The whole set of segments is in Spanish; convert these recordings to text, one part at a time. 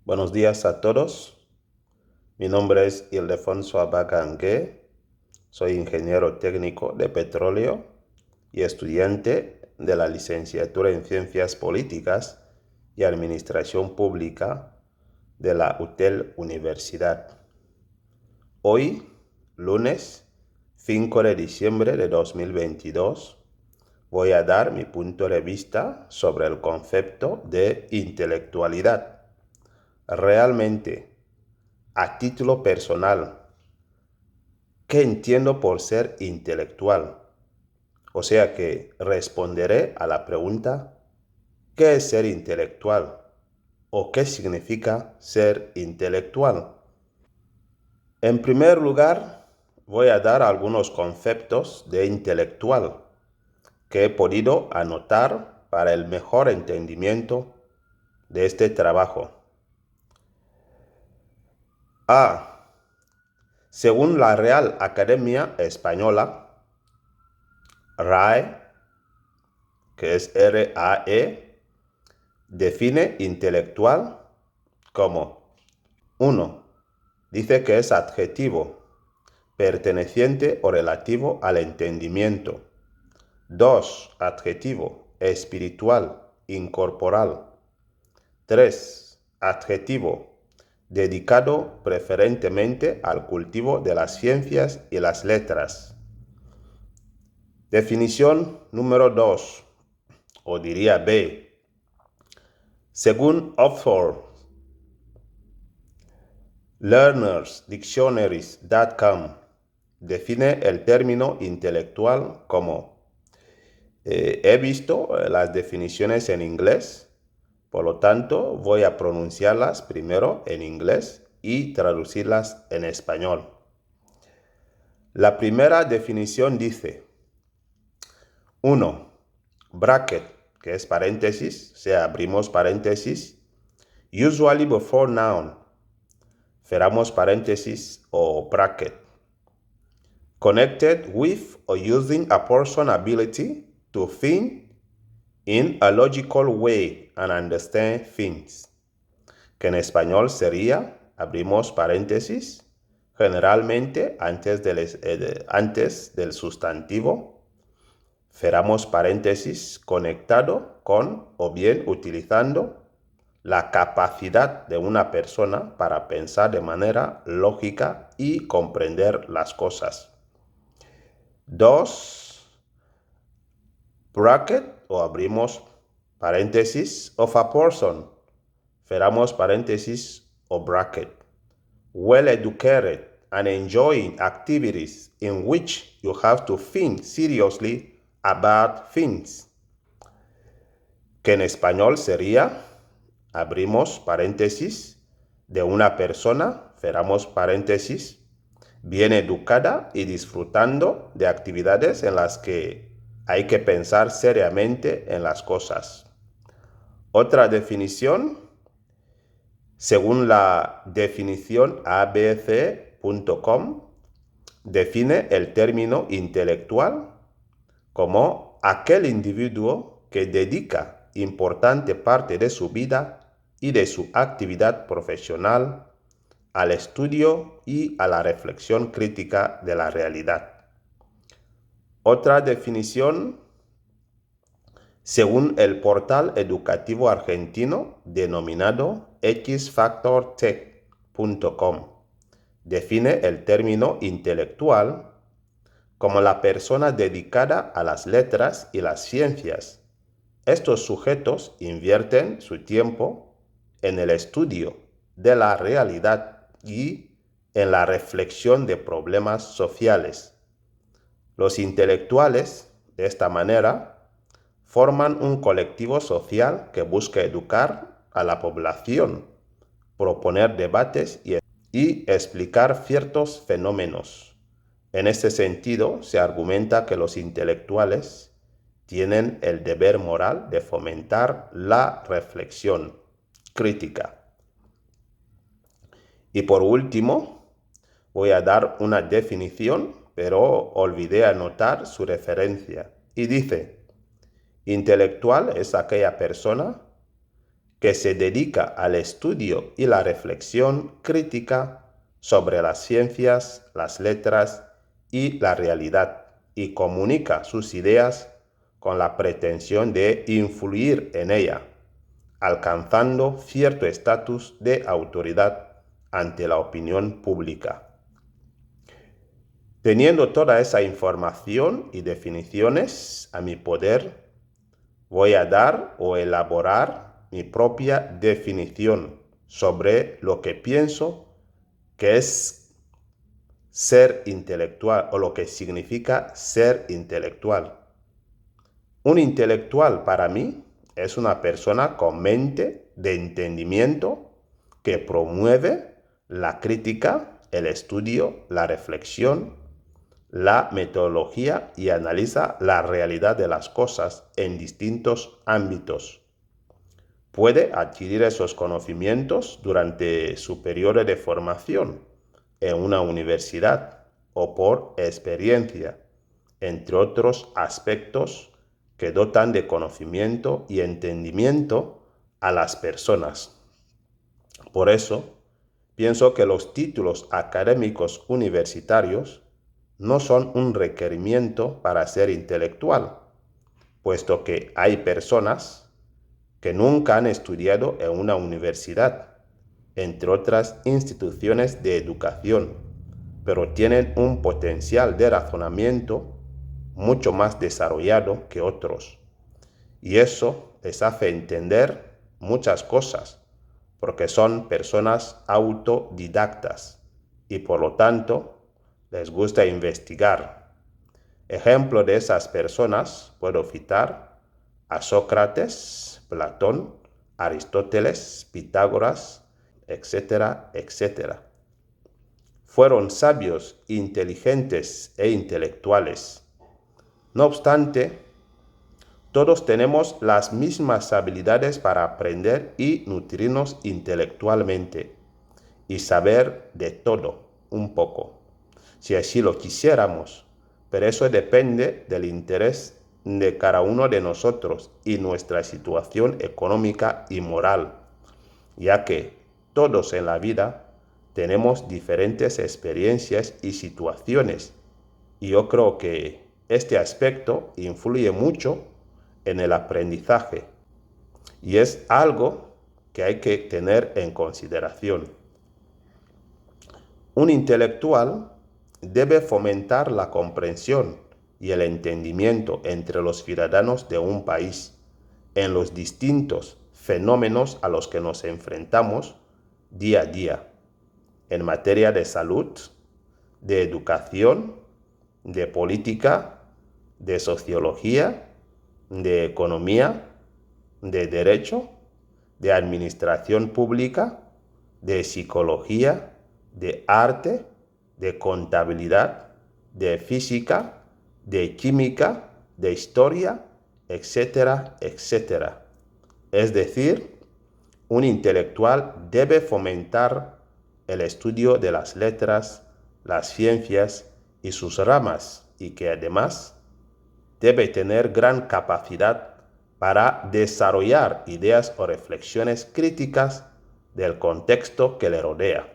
Buenos días a todos. Mi nombre es Ildefonso Abagangue. Soy ingeniero técnico de petróleo y estudiante de la licenciatura en Ciencias Políticas y Administración Pública de la UTEL Universidad. Hoy, lunes 5 de diciembre de 2022, voy a dar mi punto de vista sobre el concepto de intelectualidad. Realmente, a título personal, ¿qué entiendo por ser intelectual? O sea que responderé a la pregunta, ¿qué es ser intelectual? ¿O qué significa ser intelectual? En primer lugar, voy a dar algunos conceptos de intelectual que he podido anotar para el mejor entendimiento de este trabajo. A. Según la Real Academia Española, RAE, que es RAE, define intelectual como 1. Dice que es adjetivo, perteneciente o relativo al entendimiento. 2. Adjetivo, espiritual, incorporal. 3. Adjetivo, dedicado preferentemente al cultivo de las ciencias y las letras. Definición número 2, o diría B. Según Oxford LearnersDictionaries.com, define el término intelectual como he visto las definiciones en inglés, por lo tanto voy a pronunciarlas primero en inglés y traducirlas en español. La primera definición dice: 1. Bracket, que es paréntesis, o sea, abrimos paréntesis, usually before noun, cerramos paréntesis o bracket. Connected with or using a person's ability to think in a logical way and understand things. Que en español sería, abrimos paréntesis, generalmente antes del sustantivo, cerramos paréntesis, conectado con o bien utilizando la capacidad de una persona para pensar de manera lógica y comprender las cosas. 2. Bracket o abrimos paréntesis of a person, cerramos paréntesis o bracket. Well educated and enjoying activities in which you have to think seriously about things. Que en español sería, abrimos paréntesis, de una persona, cerramos paréntesis, bien educada y disfrutando de actividades en las que hay que pensar seriamente en las cosas. Otra definición, según la definición abc.com, define el término intelectual como aquel individuo que dedica importante parte de su vida y de su actividad profesional al estudio y a la reflexión crítica de la realidad. Otra definición, según el portal educativo argentino denominado xfactortech.com, define el término intelectual como la persona dedicada a las letras y las ciencias. Estos sujetos invierten su tiempo en el estudio de la realidad y en la reflexión de problemas sociales. Los intelectuales, de esta manera, forman un colectivo social que busca educar a la población, proponer debates y explicar ciertos fenómenos. En este sentido, se argumenta que los intelectuales tienen el deber moral de fomentar la reflexión crítica. Y por último, voy a dar una definición, pero olvidé anotar su referencia. Y dice: intelectual es aquella persona que se dedica al estudio y la reflexión crítica sobre las ciencias, las letras y la realidad, y comunica sus ideas con la pretensión de influir en ella, alcanzando cierto estatus de autoridad ante la opinión pública. Teniendo toda esa información y definiciones a mi poder, voy a dar o elaborar mi propia definición sobre lo que pienso que es ser intelectual o lo que significa ser intelectual. Un intelectual para mí es una persona con mente de entendimiento que promueve la crítica, el estudio, la reflexión, la metodología y analiza la realidad de las cosas en distintos ámbitos. Puede adquirir esos conocimientos durante su periodo de formación en una universidad o por experiencia, entre otros aspectos que dotan de conocimiento y entendimiento a las personas. Por eso, pienso que los títulos académicos universitarios no son un requerimiento para ser intelectual, puesto que hay personas que nunca han estudiado en una universidad, entre otras instituciones de educación, pero tienen un potencial de razonamiento mucho más desarrollado que otros. Y eso les hace entender muchas cosas, porque son personas autodidactas y por lo tanto les gusta investigar. Ejemplo de esas personas puedo citar a Sócrates, Platón, Aristóteles, Pitágoras, etcétera, etcétera. Fueron sabios, inteligentes e intelectuales. No obstante, todos tenemos las mismas habilidades para aprender y nutrirnos intelectualmente y saber de todo un poco, si así lo quisiéramos, pero eso depende del interés de cada uno de nosotros y nuestra situación económica y moral, ya que todos en la vida tenemos diferentes experiencias y situaciones, y yo creo que este aspecto influye mucho en el aprendizaje y es algo que hay que tener en consideración. Un intelectual debe fomentar la comprensión y el entendimiento entre los ciudadanos de un país en los distintos fenómenos a los que nos enfrentamos día a día, en materia de salud, de educación, de política, de sociología, de economía, de derecho, de administración pública, de psicología, de arte, de contabilidad, de física, de química, de historia, etcétera, etcétera. Es decir, un intelectual debe fomentar el estudio de las letras, las ciencias y sus ramas, y que además debe tener gran capacidad para desarrollar ideas o reflexiones críticas del contexto que le rodea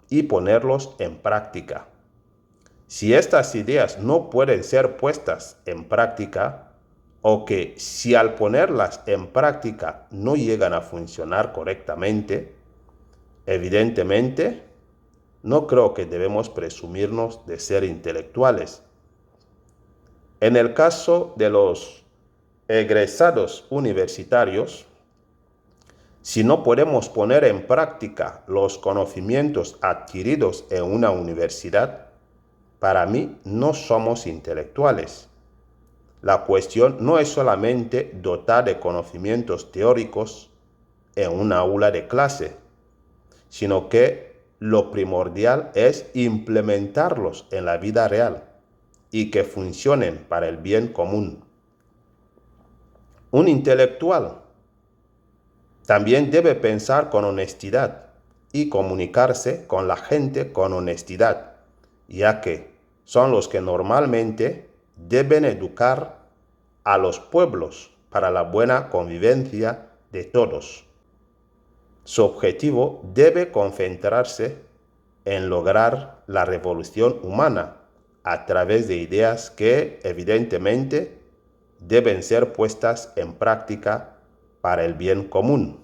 y ponerlos en práctica. Si estas ideas no pueden ser puestas en práctica, o que si al ponerlas en práctica no llegan a funcionar correctamente, evidentemente no creo que debemos presumirnos de ser intelectuales. En el caso de los egresados universitarios, si no podemos poner en práctica los conocimientos adquiridos en una universidad, para mí no somos intelectuales. La cuestión no es solamente dotar de conocimientos teóricos en una aula de clase, sino que lo primordial es implementarlos en la vida real y que funcionen para el bien común. Un intelectual también debe pensar con honestidad y comunicarse con la gente con honestidad, ya que son los que normalmente deben educar a los pueblos para la buena convivencia de todos. Su objetivo debe concentrarse en lograr la revolución humana a través de ideas que, evidentemente, deben ser puestas en práctica para el bien común.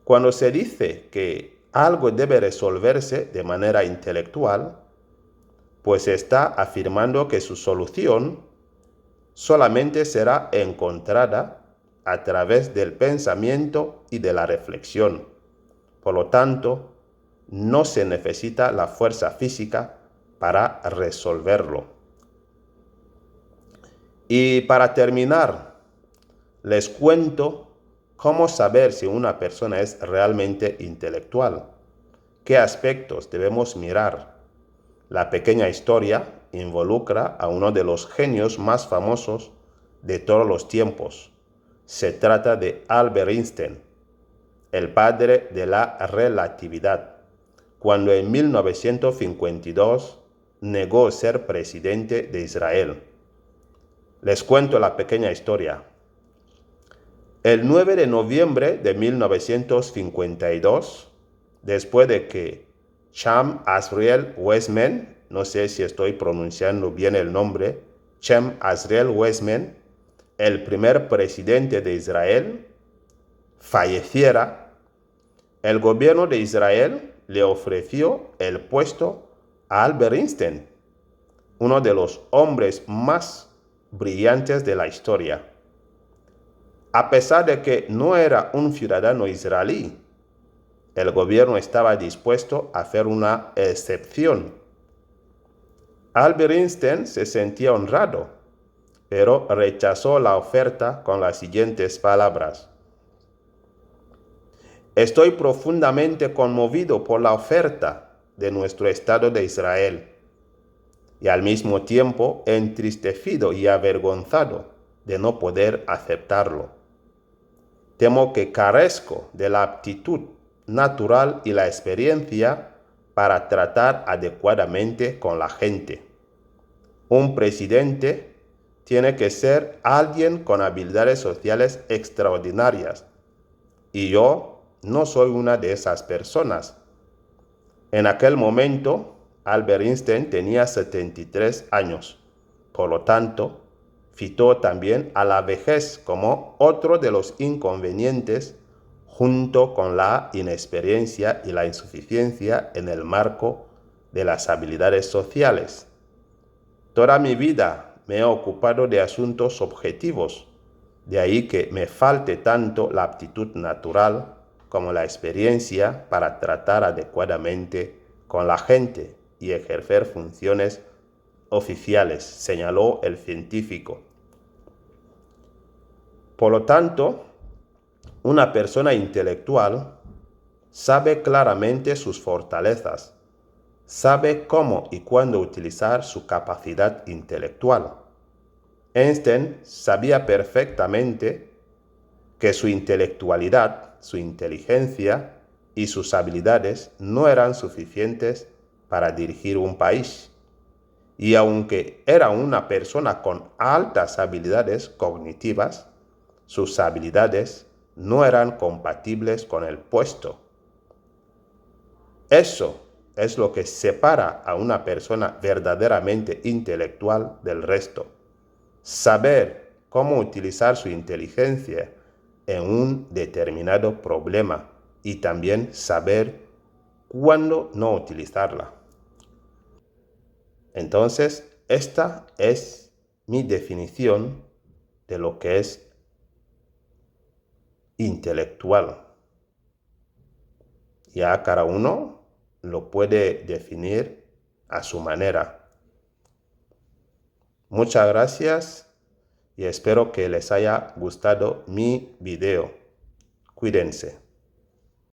Cuando se dice que algo debe resolverse de manera intelectual, pues se está afirmando que su solución solamente será encontrada a través del pensamiento y de la reflexión. Por lo tanto, no se necesita la fuerza física para resolverlo. Y para terminar, les cuento cómo saber si una persona es realmente intelectual. ¿Qué aspectos debemos mirar? La pequeña historia involucra a uno de los genios más famosos de todos los tiempos. Se trata de Albert Einstein, el padre de la relatividad, cuando en 1952 negó ser presidente de Israel. Les cuento la pequeña historia. El 9 de noviembre de 1952, después de que Chaim Azriel Weizmann, no sé si estoy pronunciando bien el nombre, Chaim Azriel Weizmann, el primer presidente de Israel, falleciera, el gobierno de Israel le ofreció el puesto a Albert Einstein, uno de los hombres más brillantes de la historia. A pesar de que no era un ciudadano israelí, el gobierno estaba dispuesto a hacer una excepción. Albert Einstein se sentía honrado, pero rechazó la oferta con las siguientes palabras: estoy profundamente conmovido por la oferta de nuestro Estado de Israel y al mismo tiempo entristecido y avergonzado de no poder aceptarlo. Temo que carezco de la aptitud natural y la experiencia para tratar adecuadamente con la gente. Un presidente tiene que ser alguien con habilidades sociales extraordinarias, y yo no soy una de esas personas. En aquel momento, Albert Einstein tenía 73 años. Por lo tanto, citó también a la vejez como otro de los inconvenientes, junto con la inexperiencia y la insuficiencia en el marco de las habilidades sociales. Toda mi vida me he ocupado de asuntos objetivos, de ahí que me falte tanto la aptitud natural como la experiencia para tratar adecuadamente con la gente y ejercer funciones oficiales, señaló el científico. Por lo tanto, una persona intelectual sabe claramente sus fortalezas, sabe cómo y cuándo utilizar su capacidad intelectual. Einstein sabía perfectamente que su intelectualidad, su inteligencia y sus habilidades no eran suficientes para dirigir un país. Y aunque era una persona con altas habilidades cognitivas, sus habilidades no eran compatibles con el puesto. Eso es lo que separa a una persona verdaderamente intelectual del resto. Saber cómo utilizar su inteligencia en un determinado problema y también saber cuándo no utilizarla. Entonces, esta es mi definición de lo que es intelectual. Ya cada uno lo puede definir a su manera. Muchas gracias y espero que les haya gustado mi video. Cuídense.